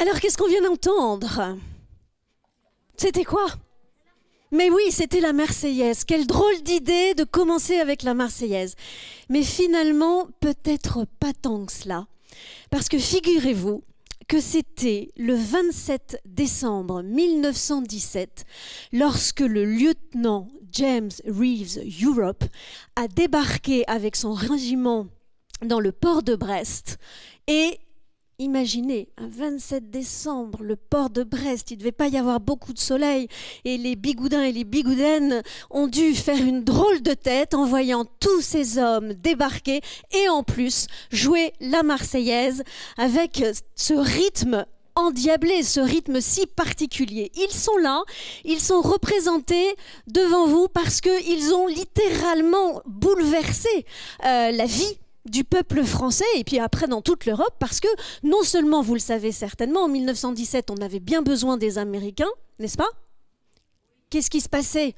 Alors, qu'est-ce qu'on vient d'entendre? C'était quoi? Mais oui, c'était la Marseillaise. Quelle drôle d'idée de commencer avec la Marseillaise. Mais finalement, peut-être pas tant que cela. Parce que figurez-vous que c'était le 27 décembre 1917, lorsque le lieutenant James Reeves Europe a débarqué avec son régiment dans le port de Brest. Et imaginez, un 27 décembre, le port de Brest, il ne devait pas y avoir beaucoup de soleil et les bigoudins et les bigoudaines ont dû faire une drôle de tête en voyant tous ces hommes débarquer et en plus jouer la Marseillaise avec ce rythme endiablé, ce rythme si particulier. Ils sont là, ils sont représentés devant vous parce qu'ils ont littéralement bouleversé la vie du peuple français et puis après dans toute l'Europe parce que non seulement, vous le savez certainement, en 1917 on avait bien besoin des Américains, n'est-ce pas? Qu'est-ce qui se passait?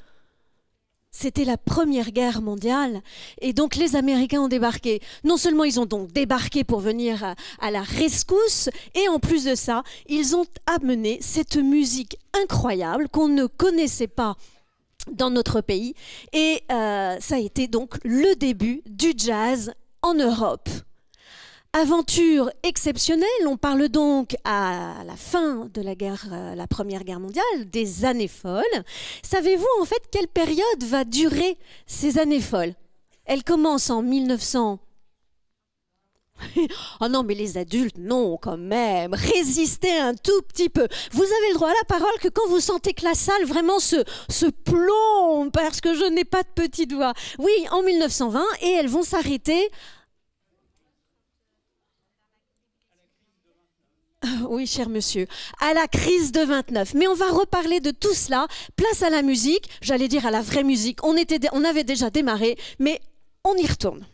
C'était la Première Guerre mondiale et donc les Américains ont débarqué. Non seulement ils ont donc débarqué pour venir à la rescousse et en plus de ça, ils ont amené cette musique incroyable qu'on ne connaissait pas dans notre pays et ça a été donc le début du jazz en Europe. Aventure exceptionnelle, on parle donc à la fin de la Première Guerre mondiale, des années folles. Savez-vous en fait quelle période va durer ces années folles? Elle commence en 1900. Oh non, mais les adultes, non, quand même. Résistez un tout petit peu. Vous avez le droit à la parole que quand vous sentez que la salle vraiment se plombe parce que je n'ai pas de petite voix. Oui, en 1920, et elles vont s'arrêter. Oui, cher monsieur, à la crise de 29. Mais on va reparler de tout cela. Place à la musique, j'allais dire à la vraie musique. On avait déjà démarré, mais on y retourne.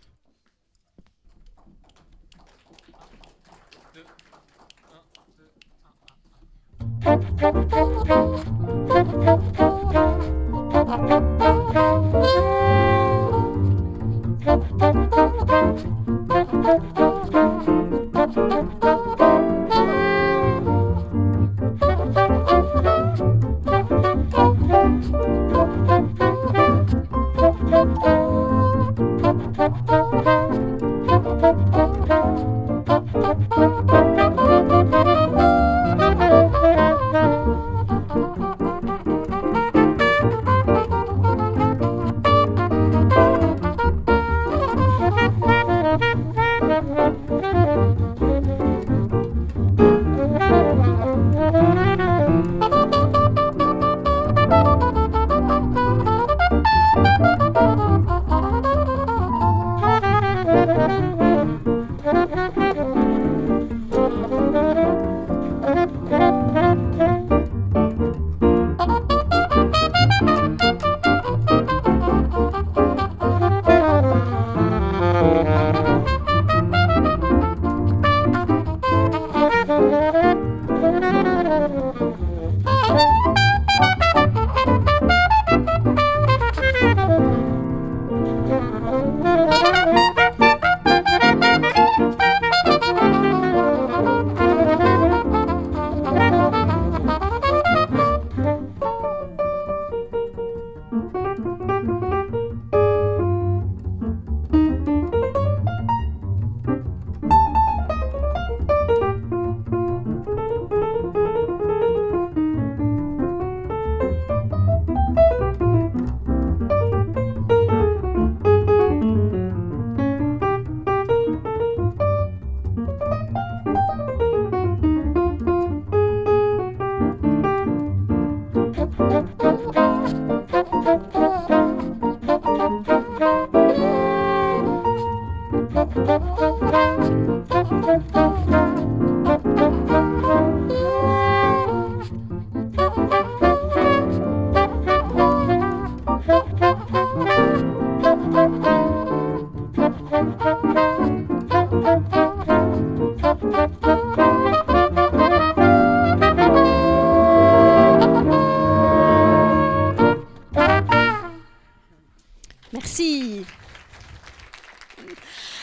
Merci.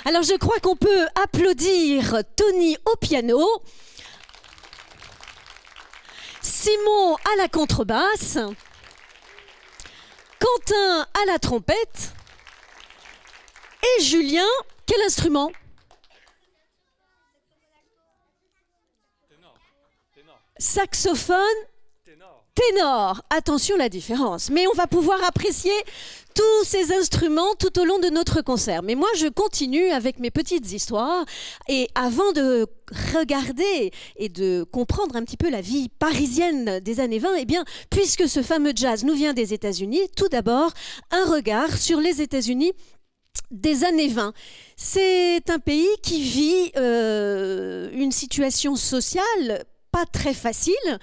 Alors je crois qu'on peut applaudir Tony au piano. Simon à la contrebasse, Quentin à la trompette et Julien, quel instrument? Saxophone, ténor. Attention la différence. Mais on va pouvoir apprécier tous ces instruments tout au long de notre concert. Mais moi, je continue avec mes petites histoires. Et avant de regarder et de comprendre un petit peu la vie parisienne des années 20, eh bien, puisque ce fameux jazz nous vient des États-Unis, tout d'abord, un regard sur les États-Unis des années 20. C'est un pays qui vit une situation sociale pas très facile.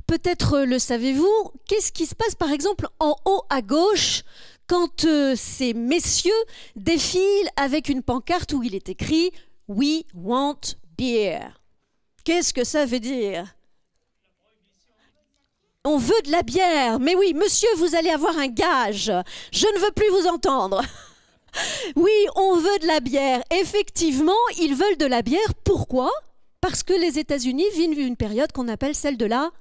Peut-être le savez-vous. Qu'est-ce qui se passe par exemple en haut à gauche quand ces messieurs défilent avec une pancarte où il est écrit « We want beer ». Qu'est-ce que ça veut dire? On veut de la bière. Mais oui, monsieur, vous allez avoir un gage. Je ne veux plus vous entendre. Oui, on veut de la bière. Effectivement, ils veulent de la bière. Pourquoi? Parce que les États-Unis vivent une période qu'on appelle celle de la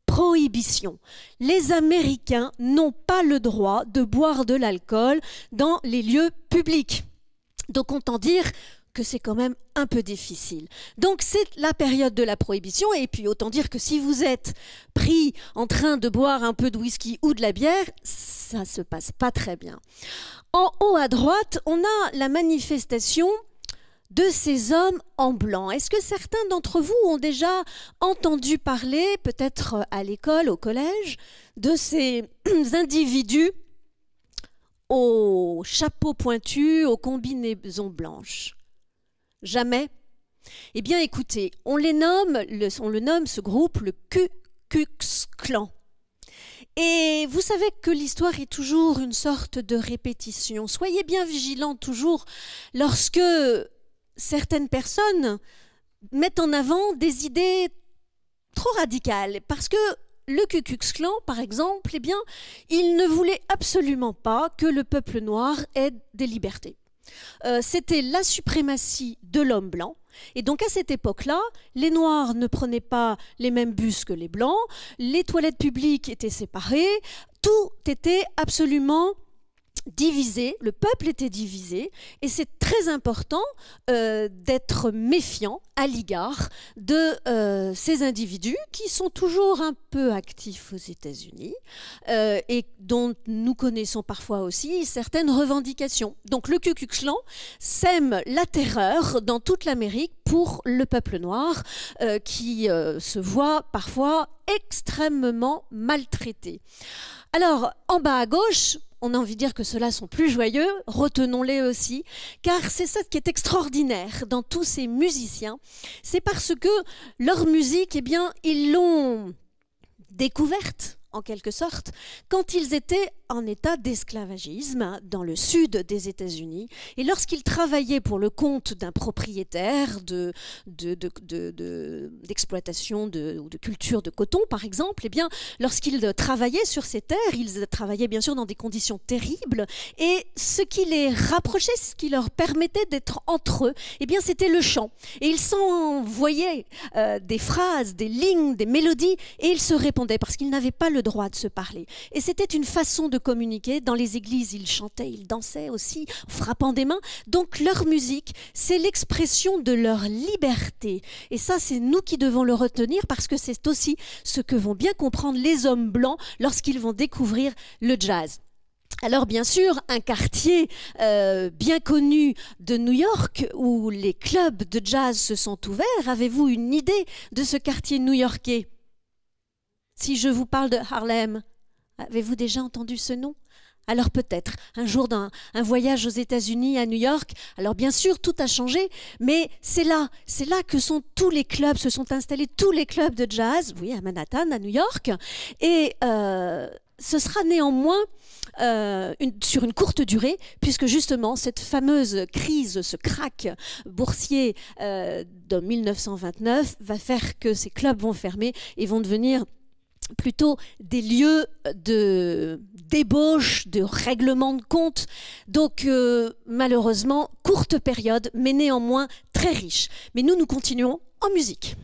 prohibition. Les Américains n'ont pas le droit de boire de l'alcool dans les lieux publics. Donc autant dire que c'est quand même un peu difficile. Donc c'est la période de la prohibition et puis autant dire que si vous êtes pris en train de boire un peu de whisky ou de la bière, ça se passe pas très bien. En haut à droite, on a la manifestation de ces hommes en blanc. Est-ce que certains d'entre vous ont déjà entendu parler, peut-être à l'école, au collège, de ces individus aux chapeaux pointus, aux combinaisons blanches? Jamais? Eh bien, écoutez, on le nomme ce groupe le Ku Klux Klan. Et vous savez que l'histoire est toujours une sorte de répétition. Soyez bien vigilants toujours lorsque certaines personnes mettent en avant des idées trop radicales. Parce que le Ku Klux Klan, par exemple, eh bien, il ne voulait absolument pas que le peuple noir ait des libertés. C'était la suprématie de l'homme blanc. Et donc à cette époque-là, les Noirs ne prenaient pas les mêmes bus que les Blancs, les toilettes publiques étaient séparées, tout était absolument divisé, le peuple était divisé, et c'est très important d'être méfiant à l'égard de ces individus qui sont toujours un peu actifs aux États-Unis et dont nous connaissons parfois aussi certaines revendications. Donc le Ku Klux Klan sème la terreur dans toute l'Amérique pour le peuple noir qui se voit parfois extrêmement maltraité. Alors, en bas à gauche, on a envie de dire que ceux-là sont plus joyeux, retenons-les aussi, car c'est ça qui est extraordinaire dans tous ces musiciens, c'est parce que leur musique, eh bien, ils l'ont découverte, en quelque sorte, quand ils étaient en état d'esclavagisme dans le sud des États-Unis. Et lorsqu'ils travaillaient pour le compte d'un propriétaire d'exploitation ou de culture de coton, par exemple, eh bien, lorsqu'ils travaillaient sur ces terres, ils travaillaient bien sûr dans des conditions terribles. Et ce qui les rapprochait, ce qui leur permettait d'être entre eux, eh bien, c'était le chant. Et ils s'envoyaient des phrases, des lignes, des mélodies, et ils se répondaient parce qu'ils n'avaient pas le droit de se parler. Et c'était une façon de communiquer. Dans les églises, ils chantaient, ils dansaient aussi, en frappant des mains. Donc leur musique, c'est l'expression de leur liberté. Et ça, c'est nous qui devons le retenir parce que c'est aussi ce que vont bien comprendre les hommes blancs lorsqu'ils vont découvrir le jazz. Alors bien sûr, un quartier bien connu de New York où les clubs de jazz se sont ouverts. Avez-vous une idée de ce quartier new-yorkais ? Si je vous parle de Harlem, avez-vous déjà entendu ce nom? Alors peut-être, un jour d'un voyage aux États-Unis, à New York, alors bien sûr, tout a changé, mais c'est là que sont tous les clubs, se sont installés tous les clubs de jazz, oui, à Manhattan, à New York, et ce sera néanmoins sur une courte durée, puisque justement cette fameuse crise, ce krach boursier de 1929 va faire que ces clubs vont fermer et vont devenir plutôt des lieux de débauche, de règlement de compte. Donc malheureusement, courte période, mais néanmoins très riche. Mais nous continuons en musique.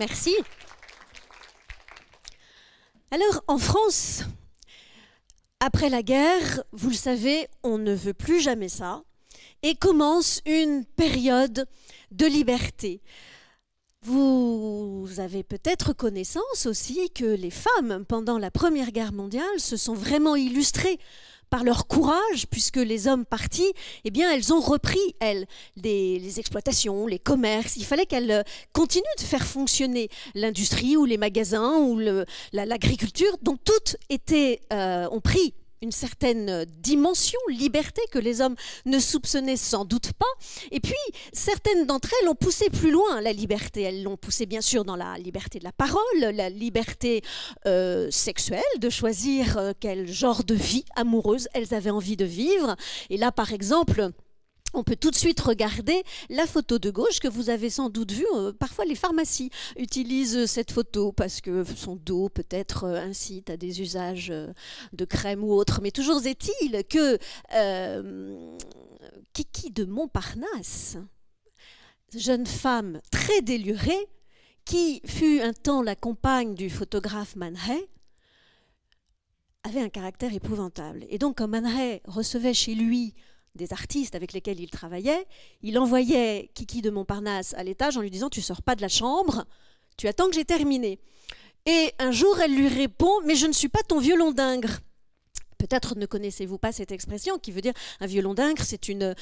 Merci. Alors, en France, après la guerre, vous le savez, on ne veut plus jamais ça, et commence une période de liberté. Vous avez peut-être connaissance aussi que les femmes, pendant la Première Guerre mondiale, se sont vraiment illustrées par leur courage, puisque les hommes partis, eh bien, elles ont repris, elles, les exploitations, les commerces. Il fallait qu'elles continuent de faire fonctionner l'industrie ou les magasins ou l'agriculture. Donc, toutes ont pris une certaine dimension, liberté que les hommes ne soupçonnaient sans doute pas. Et puis, certaines d'entre elles ont poussé plus loin la liberté. Elles l'ont poussé bien sûr dans la liberté de la parole, la liberté sexuelle, de choisir quel genre de vie amoureuse elles avaient envie de vivre. Et là, par exemple, on peut tout de suite regarder la photo de gauche que vous avez sans doute vue. Parfois, les pharmacies utilisent cette photo parce que son dos peut-être incite à des usages de crème ou autre. Mais toujours est-il que Kiki de Montparnasse, jeune femme très délurée, qui fut un temps la compagne du photographe Man Ray, avait un caractère épouvantable. Et donc, quand Man Ray recevait chez lui des artistes avec lesquels il travaillait, il envoyait Kiki de Montparnasse à l'étage en lui disant « Tu sors pas de la chambre, tu attends que j'ai terminé ». Et un jour, elle lui répond « Mais je ne suis pas ton violon d'Ingres ». Peut-être ne connaissez-vous pas cette expression qui veut dire un violon d'Ingres, c'est une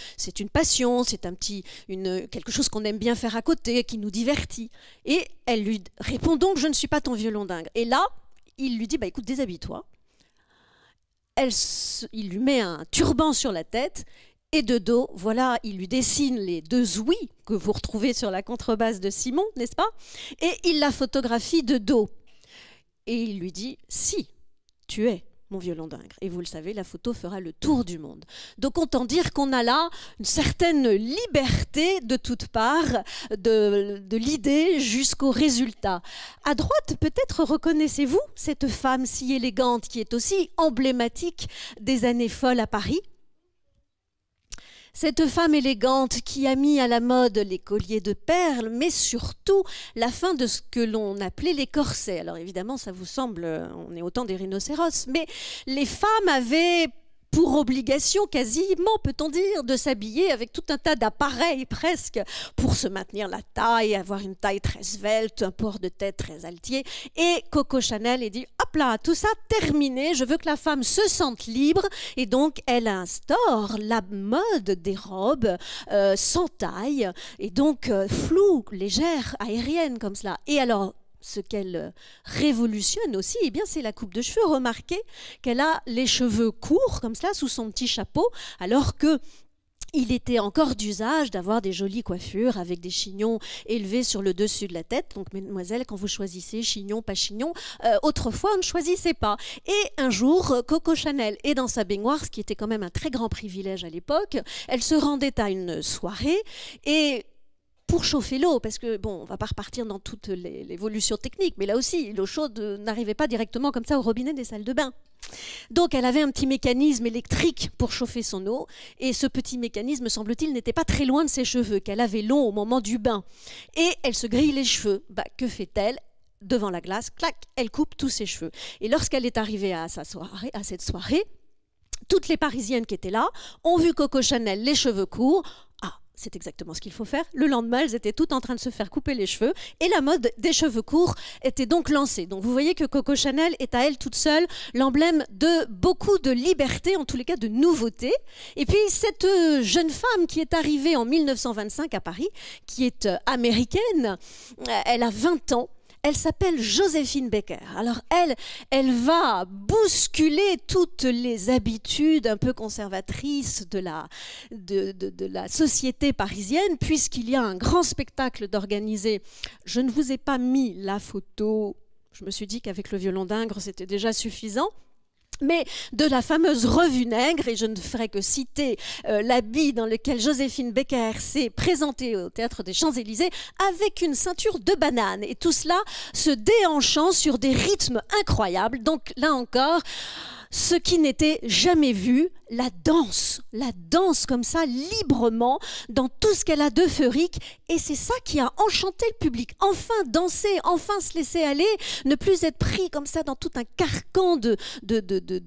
passion, c'est quelque chose qu'on aime bien faire à côté, qui nous divertit. Et elle lui répond donc « Je ne suis pas ton violon d'Ingres ». Et là, il lui dit « Écoute, déshabille-toi ». Il lui met un turban sur la tête et de dos, voilà, il lui dessine les deux ouïes que vous retrouvez sur la contrebasse de Simon, n'est-ce pas? Et il la photographie de dos. Et il lui dit « Si, tu es mon violon d'Ingres ». Et vous le savez, la photo fera le tour du monde. Donc autant dire qu'on a là une certaine liberté de toutes parts, de l'idée jusqu'au résultat. À droite, peut-être reconnaissez-vous cette femme si élégante qui est aussi emblématique des années folles à Paris. Cette femme élégante qui a mis à la mode les colliers de perles, mais surtout la fin de ce que l'on appelait les corsets. Alors évidemment, ça vous semble, on est autant des rhinocéros, mais les femmes avaient pour obligation, quasiment, peut-on dire, de s'habiller avec tout un tas d'appareils presque pour se maintenir la taille, avoir une taille très svelte, un port de tête très altier. Et Coco Chanel est dit, hop là, tout ça terminé, je veux que la femme se sente libre. Et donc, elle instaure la mode des robes sans taille, et donc floues, légères, aériennes comme cela. Et alors, ce qu'elle révolutionne aussi, eh bien, c'est la coupe de cheveux. Remarquez qu'elle a les cheveux courts, comme cela, sous son petit chapeau, alors que il était encore d'usage d'avoir des jolies coiffures avec des chignons élevés sur le dessus de la tête. Donc, mesdemoiselles, quand vous choisissez chignon, pas chignon, autrefois, on ne choisissait pas. Et un jour, Coco Chanel est dans sa baignoire, ce qui était quand même un très grand privilège à l'époque. Elle se rendait à une soirée et pour chauffer l'eau, parce que, bon, on ne va pas repartir dans toute l'évolution technique, mais là aussi, l'eau chaude n'arrivait pas directement comme ça au robinet des salles de bain. Donc, elle avait un petit mécanisme électrique pour chauffer son eau, et ce petit mécanisme, semble-t-il, n'était pas très loin de ses cheveux, qu'elle avait long au moment du bain. Et elle se grille les cheveux. Bah, que fait-elle ? Devant la glace, clac, elle coupe tous ses cheveux. Et lorsqu'elle est arrivée à cette soirée, toutes les Parisiennes qui étaient là ont vu Coco Chanel les cheveux courts. C'est exactement ce qu'il faut faire. Le lendemain, elles étaient toutes en train de se faire couper les cheveux et la mode des cheveux courts était donc lancée. Donc vous voyez que Coco Chanel est à elle toute seule l'emblème de beaucoup de liberté, en tous les cas de nouveauté. Et puis cette jeune femme qui est arrivée en 1925 à Paris, qui est américaine, elle a 20 ans. Elle s'appelle Joséphine Baker. Alors elle va bousculer toutes les habitudes un peu conservatrices de la société parisienne, puisqu'il y a un grand spectacle d'organiser. Je ne vous ai pas mis la photo, je me suis dit qu'avec le violon d'Ingres, c'était déjà suffisant. Mais de la fameuse revue Nègre, et je ne ferai que citer l'habit dans lequel Joséphine Baker s'est présentée au Théâtre des Champs-Élysées avec une ceinture de banane, et tout cela se déhanchant sur des rythmes incroyables. Donc là encore, ce qui n'était jamais vu, la danse comme ça, librement, dans tout ce qu'elle a d'euphorique. Et c'est ça qui a enchanté le public. Enfin danser, enfin se laisser aller, ne plus être pris comme ça dans tout un carcan de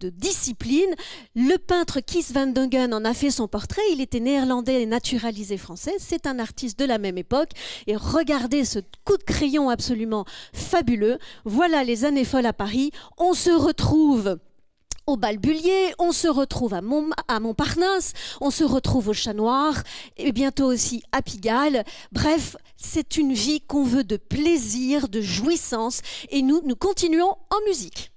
discipline. Le peintre Kees van Dongen en a fait son portrait. Il était néerlandais et naturalisé français. C'est un artiste de la même époque. Et regardez ce coup de crayon absolument fabuleux. Voilà les années folles à Paris. On se retrouve au Bal Bullier, on se retrouve à Montparnasse, on se retrouve au Chat Noir et bientôt aussi à Pigalle. Bref, c'est une vie qu'on veut de plaisir, de jouissance, et nous continuons en musique.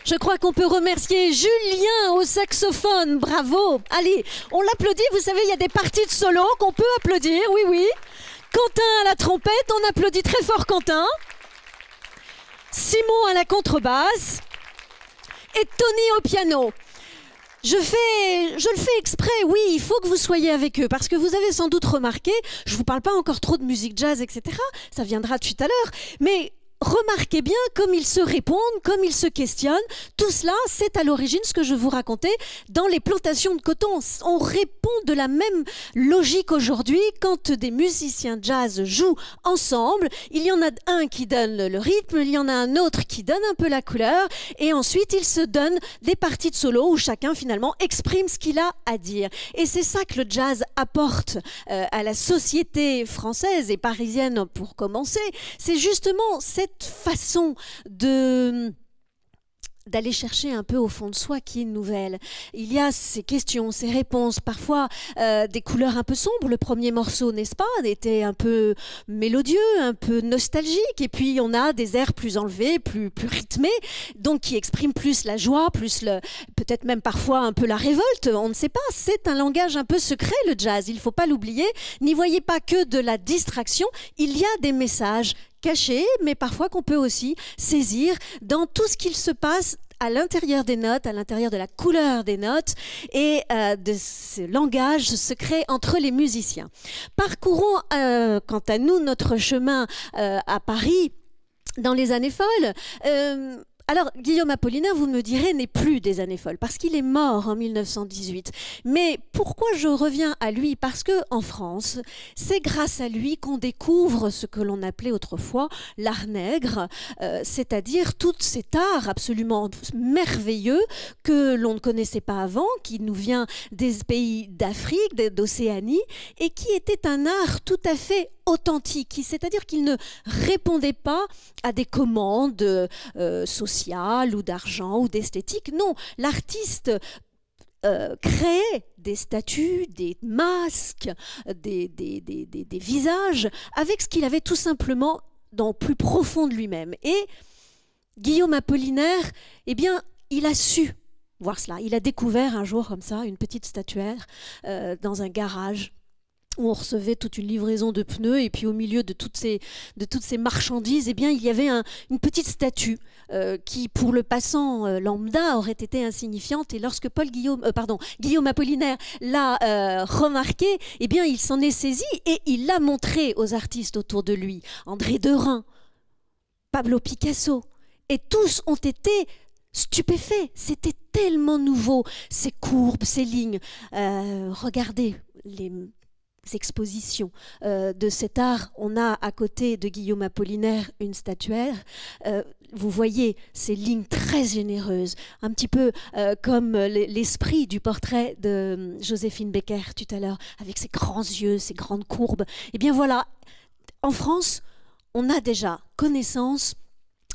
Je crois qu'on peut remercier Julien au saxophone. Bravo. Allez, on l'applaudit. Vous savez, il y a des parties de solo qu'on peut applaudir. Oui, oui. Quentin à la trompette. On applaudit très fort Quentin. Simon à la contrebasse. Et Tony au piano. Je le fais exprès, oui, il faut que vous soyez avec eux, parce que vous avez sans doute remarqué, je ne vous parle pas encore trop de musique jazz, etc., ça viendra tout à l'heure, mais remarquez bien comme ils se répondent, comme ils se questionnent. Tout cela, c'est à l'origine ce que je vous racontais dans les plantations de coton. On répond de la même logique aujourd'hui quand des musiciens jazz jouent ensemble. Il y en a un qui donne le rythme, il y en a un autre qui donne un peu la couleur et ensuite ils se donnent des parties de solo où chacun finalement exprime ce qu'il a à dire. Et c'est ça que le jazz apporte à la société française et parisienne pour commencer. C'est justement cette façon d'aller chercher un peu au fond de soi qui est nouvelle. Il y a ces questions, ces réponses, parfois des couleurs un peu sombres. Le premier morceau, n'est-ce pas, était un peu mélodieux, un peu nostalgique. Et puis on a des airs plus enlevés, plus rythmés, donc qui expriment plus la joie, peut-être même parfois un peu la révolte. On ne sait pas. C'est un langage un peu secret, le jazz. Il ne faut pas l'oublier. N'y voyez pas que de la distraction. Il y a des messages cachés, mais parfois qu'on peut aussi saisir dans tout ce qu'il se passe à l'intérieur des notes, à l'intérieur de la couleur des notes et de ce langage secret entre les musiciens. Parcourons, quant à nous, notre chemin à Paris dans les années folles. Alors, Guillaume Apollinaire, vous me direz, n'est plus des années folles, parce qu'il est mort en 1918. Mais pourquoi je reviens à lui? Parce qu'en France, c'est grâce à lui qu'on découvre ce que l'on appelait autrefois l'art nègre, c'est-à-dire tout cet art absolument merveilleux que l'on ne connaissait pas avant, qui nous vient des pays d'Afrique, d'Océanie, et qui était un art tout à fait authentique, c'est-à-dire qu'il ne répondait pas à des commandes sociales ou d'argent ou d'esthétique. Non, l'artiste créait des statues, des masques, des visages avec ce qu'il avait tout simplement dans le plus profond de lui-même. Et Guillaume Apollinaire, eh bien, il a su voir cela. Il a découvert un jour comme ça une petite statuaire dans un garage où on recevait toute une livraison de pneus et puis au milieu de toutes ces marchandises, eh bien, il y avait une petite statue qui, pour le passant lambda, aurait été insignifiante. Et lorsque Guillaume Apollinaire l'a remarqué, eh bien, il s'en est saisi et il l'a montré aux artistes autour de lui. André Derain, Pablo Picasso. Et tous ont été stupéfaits. C'était tellement nouveau, ces courbes, ces lignes. Regardez les expositions de cet art. On a à côté de Guillaume Apollinaire une statuaire. Vous voyez ces lignes très généreuses, un petit peu comme l'esprit du portrait de Joséphine Baker tout à l'heure, avec ses grands yeux, ses grandes courbes. Eh bien voilà, en France, on a déjà connaissance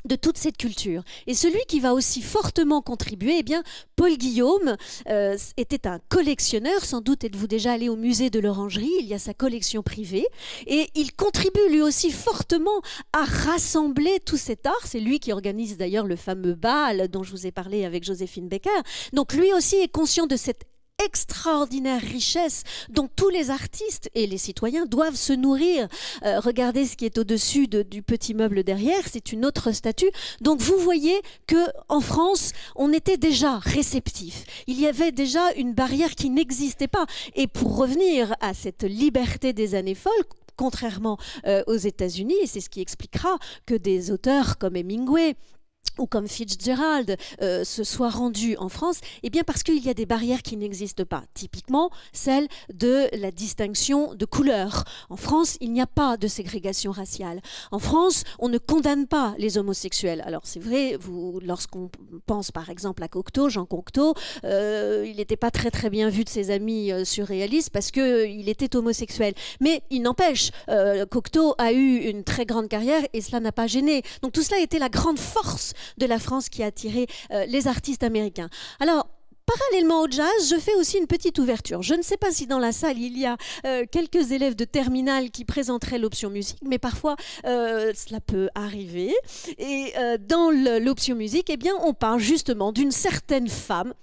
de toute cette culture. Et celui qui va aussi fortement contribuer, eh bien, Paul Guillaume était un collectionneur. Sans doute êtes-vous déjà allé au musée de l'Orangerie, il y a sa collection privée. Et il contribue lui aussi fortement à rassembler tout cet art. C'est lui qui organise d'ailleurs le fameux bal dont je vous ai parlé avec Joséphine Baker. Donc lui aussi est conscient de cette extraordinaire richesse dont tous les artistes et les citoyens doivent se nourrir. Regardez ce qui est au-dessus du petit meuble derrière, c'est une autre statue. Donc vous voyez qu'en France, on était déjà réceptif. Il y avait déjà une barrière qui n'existait pas. Et pour revenir à cette liberté des années folles, contrairement aux États-Unis, et c'est ce qui expliquera que des auteurs comme Hemingway ou comme Fitzgerald se soient rendus en France, eh bien parce qu'il y a des barrières qui n'existent pas. Typiquement, celle de la distinction de couleur. En France, il n'y a pas de ségrégation raciale. En France, on ne condamne pas les homosexuels. Alors c'est vrai, lorsqu'on pense par exemple à Cocteau, Jean Cocteau, il n'était pas très très bien vu de ses amis surréalistes parce qu'il était homosexuel. Mais il n'empêche, Cocteau a eu une très grande carrière et cela n'a pas gêné. Donc tout cela était la grande force de la France qui a attiré les artistes américains. Alors, parallèlement au jazz, je fais aussi une petite ouverture. Je ne sais pas si dans la salle, il y a quelques élèves de terminale qui présenteraient l'option musique, mais parfois, cela peut arriver. Et dans l'option musique, eh bien, on parle justement d'une certaine femme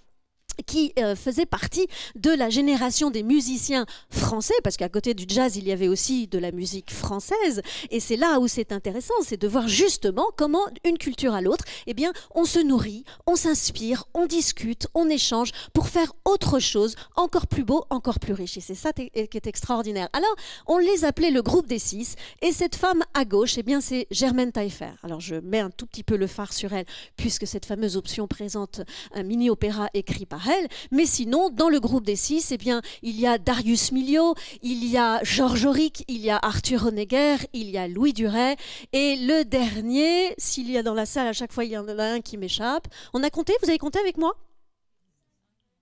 qui faisait partie de la génération des musiciens français, parce qu'à côté du jazz, il y avait aussi de la musique française, et c'est là où c'est intéressant, c'est de voir justement comment, une culture à l'autre, eh bien, on se nourrit, on s'inspire, on discute, on échange pour faire autre chose, encore plus beau, encore plus riche, et c'est ça qui est extraordinaire. Alors, on les appelait le groupe des six, et cette femme à gauche, eh bien, c'est Germaine Taillefer. Alors, je mets un tout petit peu le phare sur elle, puisque cette fameuse option présente un mini-opéra écrit par elle. Mais sinon, dans le groupe des six, eh bien, il y a Darius Milhaud, il y a Georges Auric, il y a Arthur Honegger, il y a Louis Duret. Et le dernier, s'il y a dans la salle, à chaque fois, il y en a un qui m'échappe. On a compté? Vous avez compté avec moi?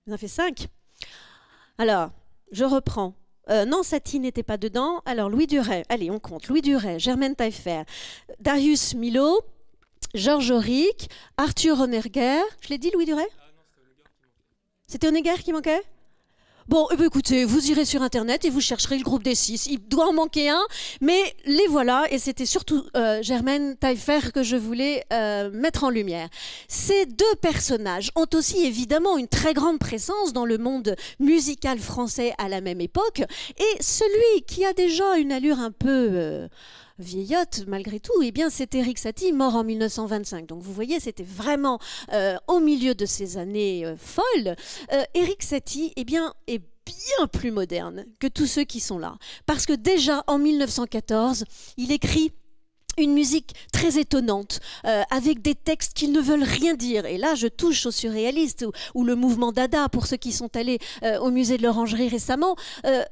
On a fait 5. Alors, je reprends. Non, Satie n'était pas dedans. Alors, Louis Duret. Allez, on compte. Louis Duret, Germaine Taillefer, Darius Milhaud, Georges Auric, Arthur Honegger. Je l'ai dit, Louis Duret? C'était Honegger qui manquait? Bon, eh bien, écoutez, vous irez sur Internet et vous chercherez le groupe des 6. Il doit en manquer un, mais les voilà. Et c'était surtout Germaine Taillefer que je voulais mettre en lumière. Ces deux personnages ont aussi évidemment une très grande présence dans le monde musical français à la même époque. Et celui qui a déjà une allure un peu... vieillotte malgré tout, eh bien c'est Erik Satie, mort en 1925. Donc vous voyez, c'était vraiment au milieu de ces années folles. Erik Satie, eh bien, est bien plus moderne que tous ceux qui sont là. Parce que déjà en 1914, il écrit une musique très étonnante, avec des textes qui ne veulent rien dire. Et là, je touche au surréaliste ou le mouvement Dada, pour ceux qui sont allés au musée de l'Orangerie récemment.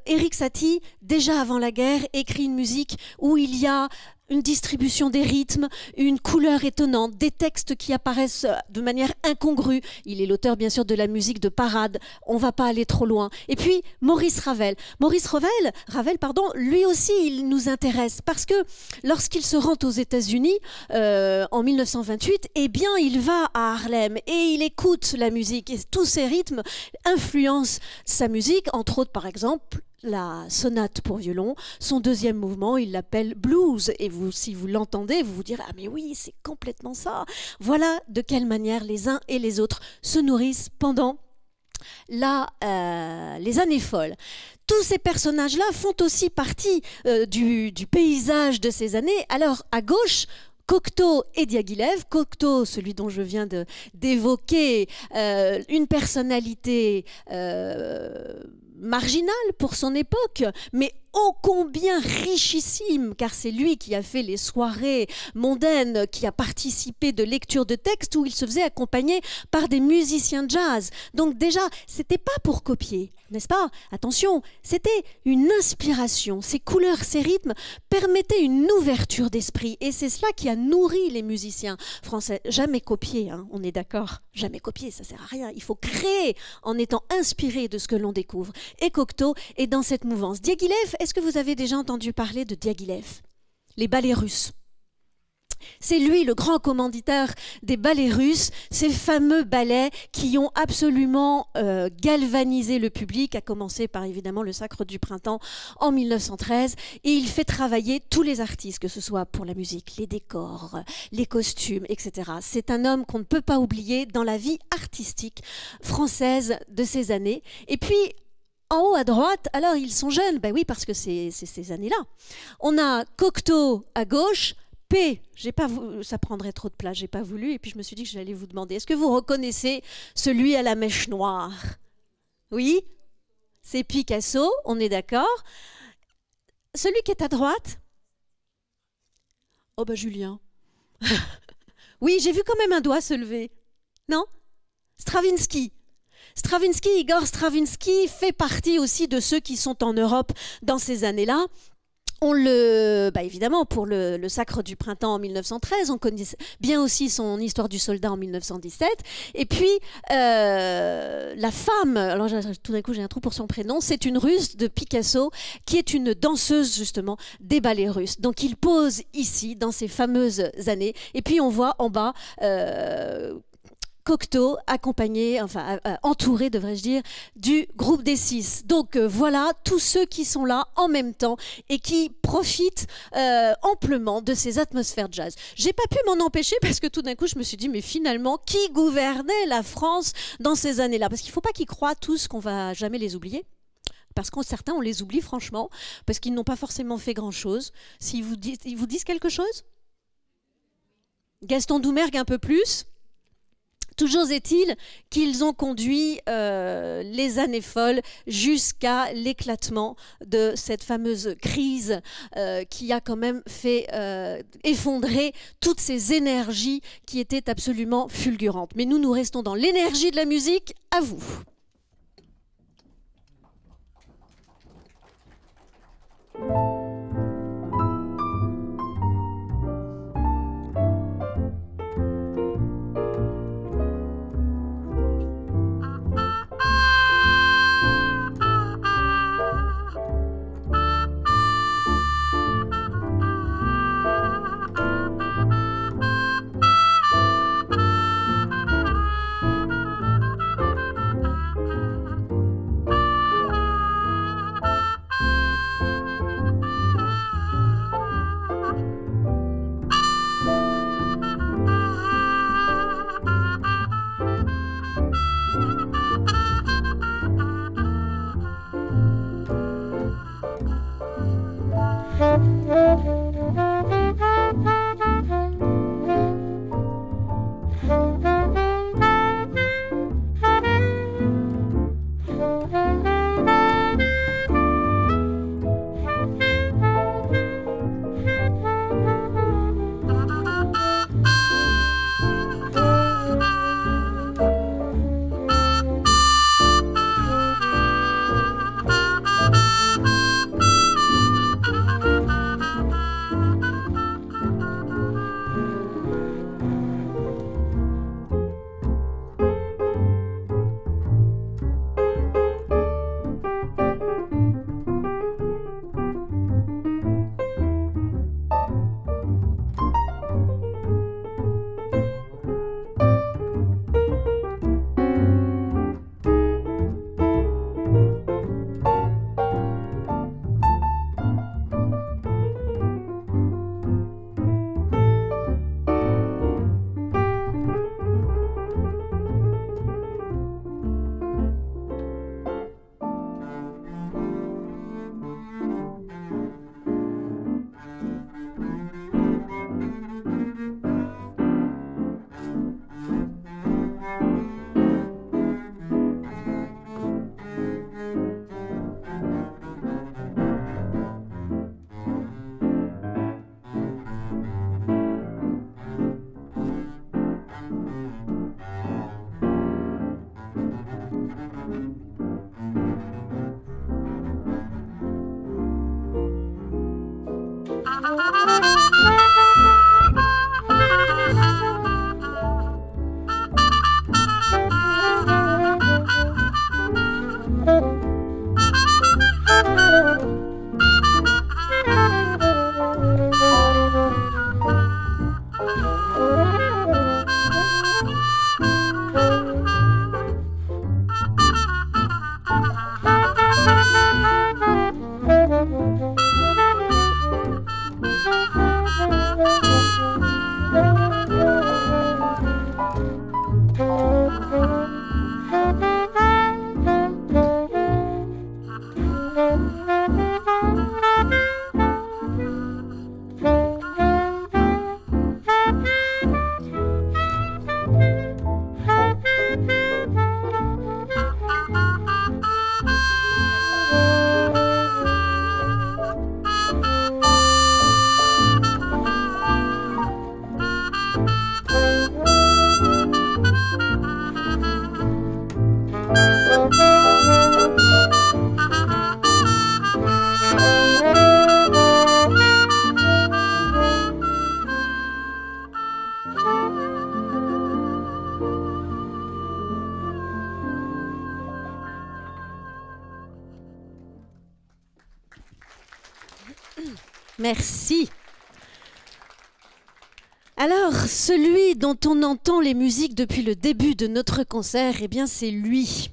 Erik Satie, déjà avant la guerre, écrit une musique où il y a une distribution des rythmes, une couleur étonnante, des textes qui apparaissent de manière incongrue. Il est l'auteur, bien sûr, de la musique de parade. On ne va pas aller trop loin. Et puis, Maurice Ravel. Maurice Ravel, lui aussi, il nous intéresse parce que lorsqu'il se rend aux États-Unis en 1928, eh bien, il va à Harlem et il écoute la musique. Et tous ces rythmes influencent sa musique, entre autres, par exemple, la sonate pour violon, son deuxième mouvement, il l'appelle blues. Et vous, si vous l'entendez, vous vous direz « Ah mais oui, c'est complètement ça !» Voilà de quelle manière les uns et les autres se nourrissent pendant les années folles. Tous ces personnages-là font aussi partie du paysage de ces années. Alors, à gauche, Cocteau et Diaghilev. Cocteau, celui dont je viens d'évoquer, une personnalité marginale pour son époque, mais ô combien richissime, car c'est lui qui a fait les soirées mondaines, qui a participé de lectures de textes où il se faisait accompagner par des musiciens jazz. Donc déjà, c'était pas pour copier, n'est-ce pas? Attention, c'était une inspiration. Ces couleurs, ces rythmes permettaient une ouverture d'esprit, et c'est cela qui a nourri les musiciens français. Jamais copier, hein, on est d'accord? Jamais copier, ça sert à rien. Il faut créer en étant inspiré de ce que l'on découvre. Et Cocteau est dans cette mouvance. Diaghilev, est-ce que vous avez déjà entendu parler de Diaghilev? Les ballets russes. C'est lui le grand commanditaire des ballets russes, ces fameux ballets qui ont absolument galvanisé le public, à commencer par évidemment le Sacre du Printemps en 1913. Et il fait travailler tous les artistes, que ce soit pour la musique, les décors, les costumes, etc. C'est un homme qu'on ne peut pas oublier dans la vie artistique française de ces années. Et puis, en haut à droite, alors ils sont jeunes, ben oui, parce que c'est ces années-là. On a Cocteau à gauche, P, ça prendrait trop de place, j'ai pas voulu, et puis je me suis dit que j'allais vous demander, est-ce que vous reconnaissez celui à la mèche noire? Oui, c'est Picasso, on est d'accord. Celui qui est à droite? Oh ben Julien. Oui, j'ai vu quand même un doigt se lever. Non? Stravinsky. Igor Stravinsky fait partie aussi de ceux qui sont en Europe dans ces années-là. Évidemment, pour le Sacre du Printemps en 1913, on connaît bien aussi son Histoire du soldat en 1917. Et puis, la femme, alors tout d'un coup j'ai un trou pour son prénom, c'est une Russe de Picasso, qui est une danseuse justement des ballets russes. Donc il pose ici, dans ces fameuses années. Et puis on voit en bas Cocteau, accompagné, enfin entouré, devrais-je dire, du groupe des 6. Donc voilà tous ceux qui sont là en même temps et qui profitent amplement de ces atmosphères jazz. J'ai pas pu m'en empêcher parce que tout d'un coup je me suis dit mais finalement qui gouvernait la France dans ces années-là? Parce qu'il faut pas qu'ils croient tous qu'on va jamais les oublier. Parce que certains on les oublie franchement parce qu'ils n'ont pas forcément fait grand-chose. S'ils vous disent, ils vous disent quelque chose? Gaston Doumergue un peu plus. Toujours est-il qu'ils ont conduit les années folles jusqu'à l'éclatement de cette fameuse crise qui a quand même fait effondrer toutes ces énergies qui étaient absolument fulgurantes. Mais nous restons dans l'énergie de la musique. À vous. Merci. Alors, celui dont on entend les musiques depuis le début de notre concert, eh bien c'est lui.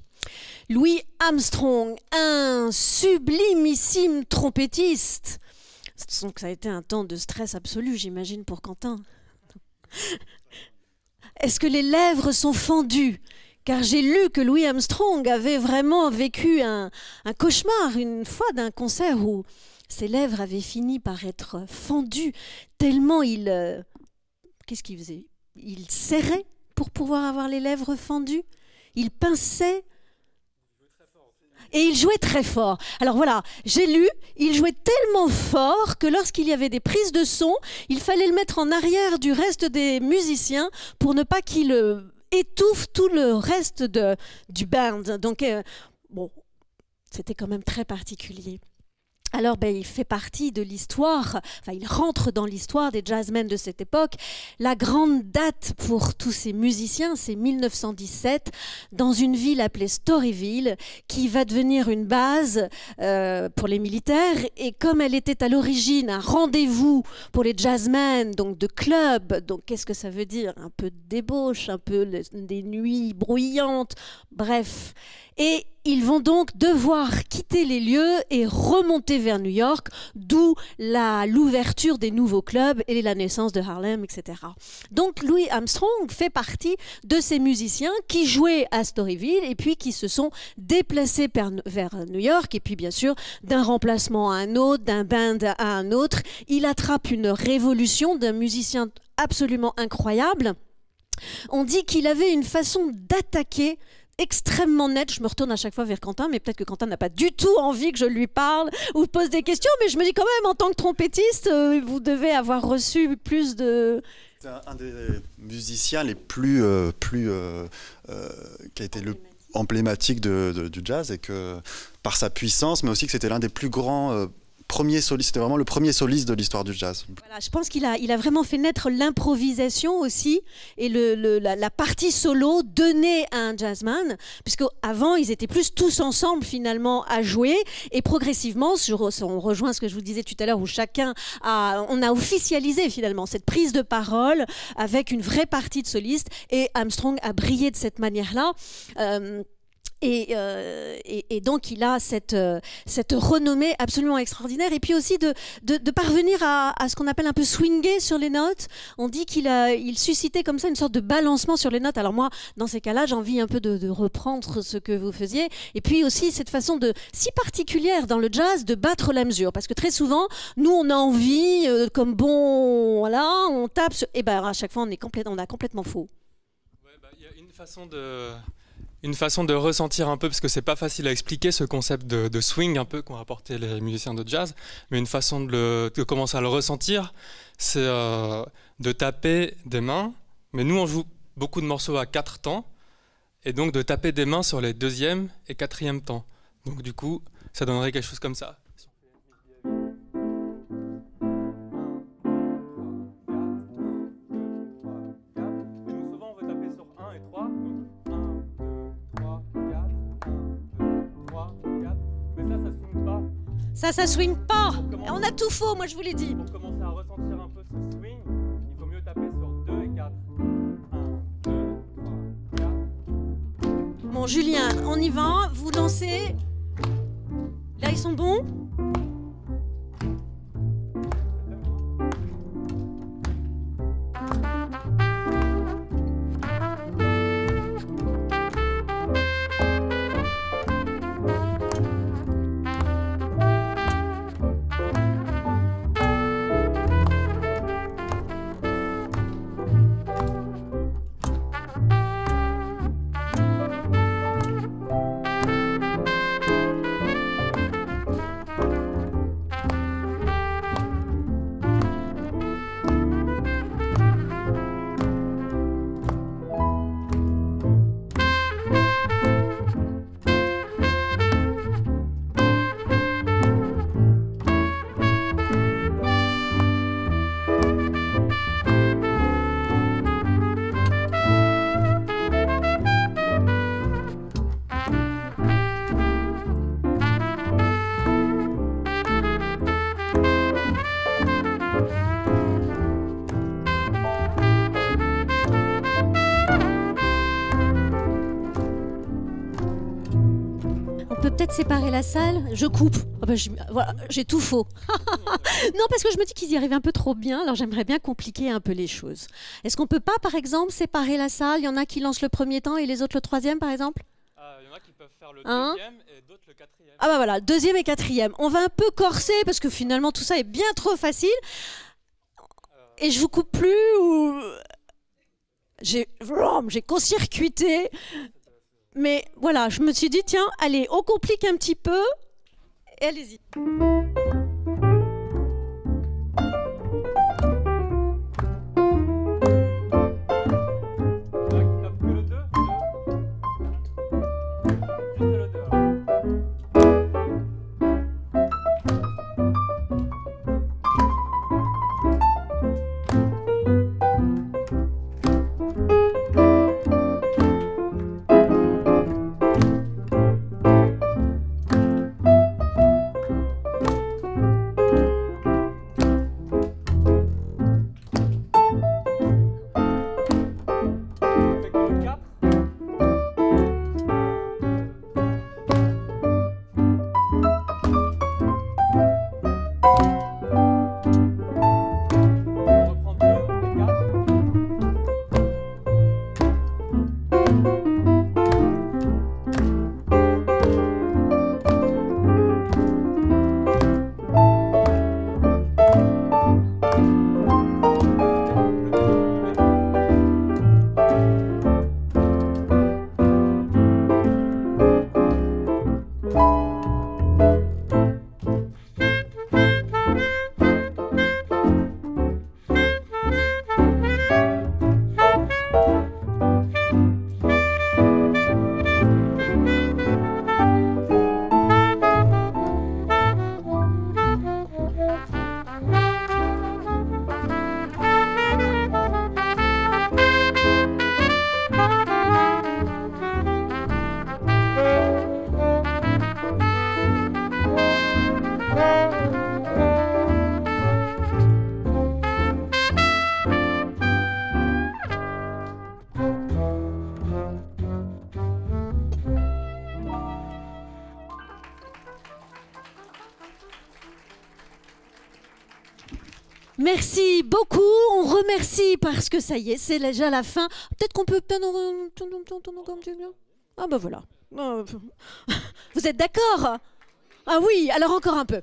Louis Armstrong, un sublimissime trompettiste. Donc ça a été un temps de stress absolu, j'imagine, pour Quentin. Est-ce que les lèvres sont fendues? Car j'ai lu que Louis Armstrong avait vraiment vécu un cauchemar une fois d'un concert où ses lèvres avaient fini par être fendues, tellement il... qu'est-ce qu'il faisait? Il serrait pour pouvoir avoir les lèvres fendues. Il pinçait. Et il jouait très fort. Alors voilà, j'ai lu, il jouait tellement fort que lorsqu'il y avait des prises de son, il fallait le mettre en arrière du reste des musiciens pour ne pas qu'il étouffe tout le reste du band. Donc, bon, c'était quand même très particulier. Alors, il fait partie de l'histoire, enfin, il rentre dans l'histoire des jazzmen de cette époque. La grande date pour tous ces musiciens, c'est 1917, dans une ville appelée Storyville, qui va devenir une base pour les militaires. Et comme elle était à l'origine un rendez-vous pour les jazzmen, donc de club, donc qu'est-ce que ça veut dire? Un peu de débauche, un peu des nuits bruyantes, bref. Et ils vont donc devoir quitter les lieux et remonter vers New York, d'où l'ouverture des nouveaux clubs et la naissance de Harlem, etc. Donc Louis Armstrong fait partie de ces musiciens qui jouaient à Storyville et puis qui se sont déplacés vers New York. Et puis bien sûr, d'un remplacement à un autre, d'un band à un autre, il attrape une révolution d'un musicien absolument incroyable. On dit qu'il avait une façon d'attaquer extrêmement nette. Je me retourne à chaque fois vers Quentin, mais peut-être que Quentin n'a pas du tout envie que je lui parle ou pose des questions, mais je me dis quand même, en tant que trompettiste, vous devez avoir reçu plus de... C'est un des musiciens les plus qui a été le emblématique du jazz, et que par sa puissance, mais aussi que c'était l'un des plus grands premier soliste, c'était vraiment le premier soliste de l'histoire du jazz. Voilà, je pense qu'il a vraiment fait naître l'improvisation aussi et la partie solo donnée à un jazzman, puisque avant ils étaient plus tous ensemble finalement à jouer, et progressivement, on rejoint ce que je vous disais tout à l'heure, où on a officialisé finalement cette prise de parole avec une vraie partie de soliste, et Armstrong a brillé de cette manière-là. Et donc il a cette renommée absolument extraordinaire, et puis aussi de parvenir à ce qu'on appelle un peu swinger sur les notes. On dit il suscitait comme ça une sorte de balancement sur les notes. Alors moi, dans ces cas-là, j'ai envie un peu de reprendre ce que vous faisiez, et puis aussi cette façon si particulière dans le jazz de battre la mesure, parce que très souvent, nous on a envie, comme bon, voilà, on tape, et à chaque fois on a complètement faux. Ouais, y a une façon de ressentir un peu, parce que c'est pas facile à expliquer ce concept de swing un peu qu'ont apporté les musiciens de jazz, mais une façon de commencer à le ressentir, c'est de taper des mains. Mais nous on joue beaucoup de morceaux à 4 temps, et donc de taper des mains sur les 2e et 4e temps. Donc du coup ça donnerait quelque chose comme ça. Ça swing pas. On a tout faux, moi je vous l'ai dit. Pour commencer à ressentir un peu ce swing, il faut mieux taper sur 2 et 4. 1, 2, 3, 4. Bon, Julien, on y va. Vous lancez. Là, ils sont bons. peut-être séparer la salle. Je coupe. Oh ben, voilà, j'ai tout faux. Non, parce que je me dis qu'ils y arrivent un peu trop bien, alors j'aimerais bien compliquer un peu les choses. Est-ce qu'on peut pas, par exemple, séparer la salle? Il y en a qui lancent le premier temps et les autres le troisième, par exemple? Il y en a qui peuvent faire le deuxième et d'autres le quatrième. Ah bah voilà, deuxième et quatrième. On va un peu corser parce que finalement tout ça est bien trop facile. Et je vous coupe plus ou... J'ai court-circuité. Mais voilà, je me suis dit, tiens, allez, on complique un petit peu. Et allez-y. Merci beaucoup, on remercie parce que ça y est, c'est déjà la fin. Peut-être qu'on peut... Ah ben voilà. Vous êtes d'accord? Ah oui, alors encore un peu.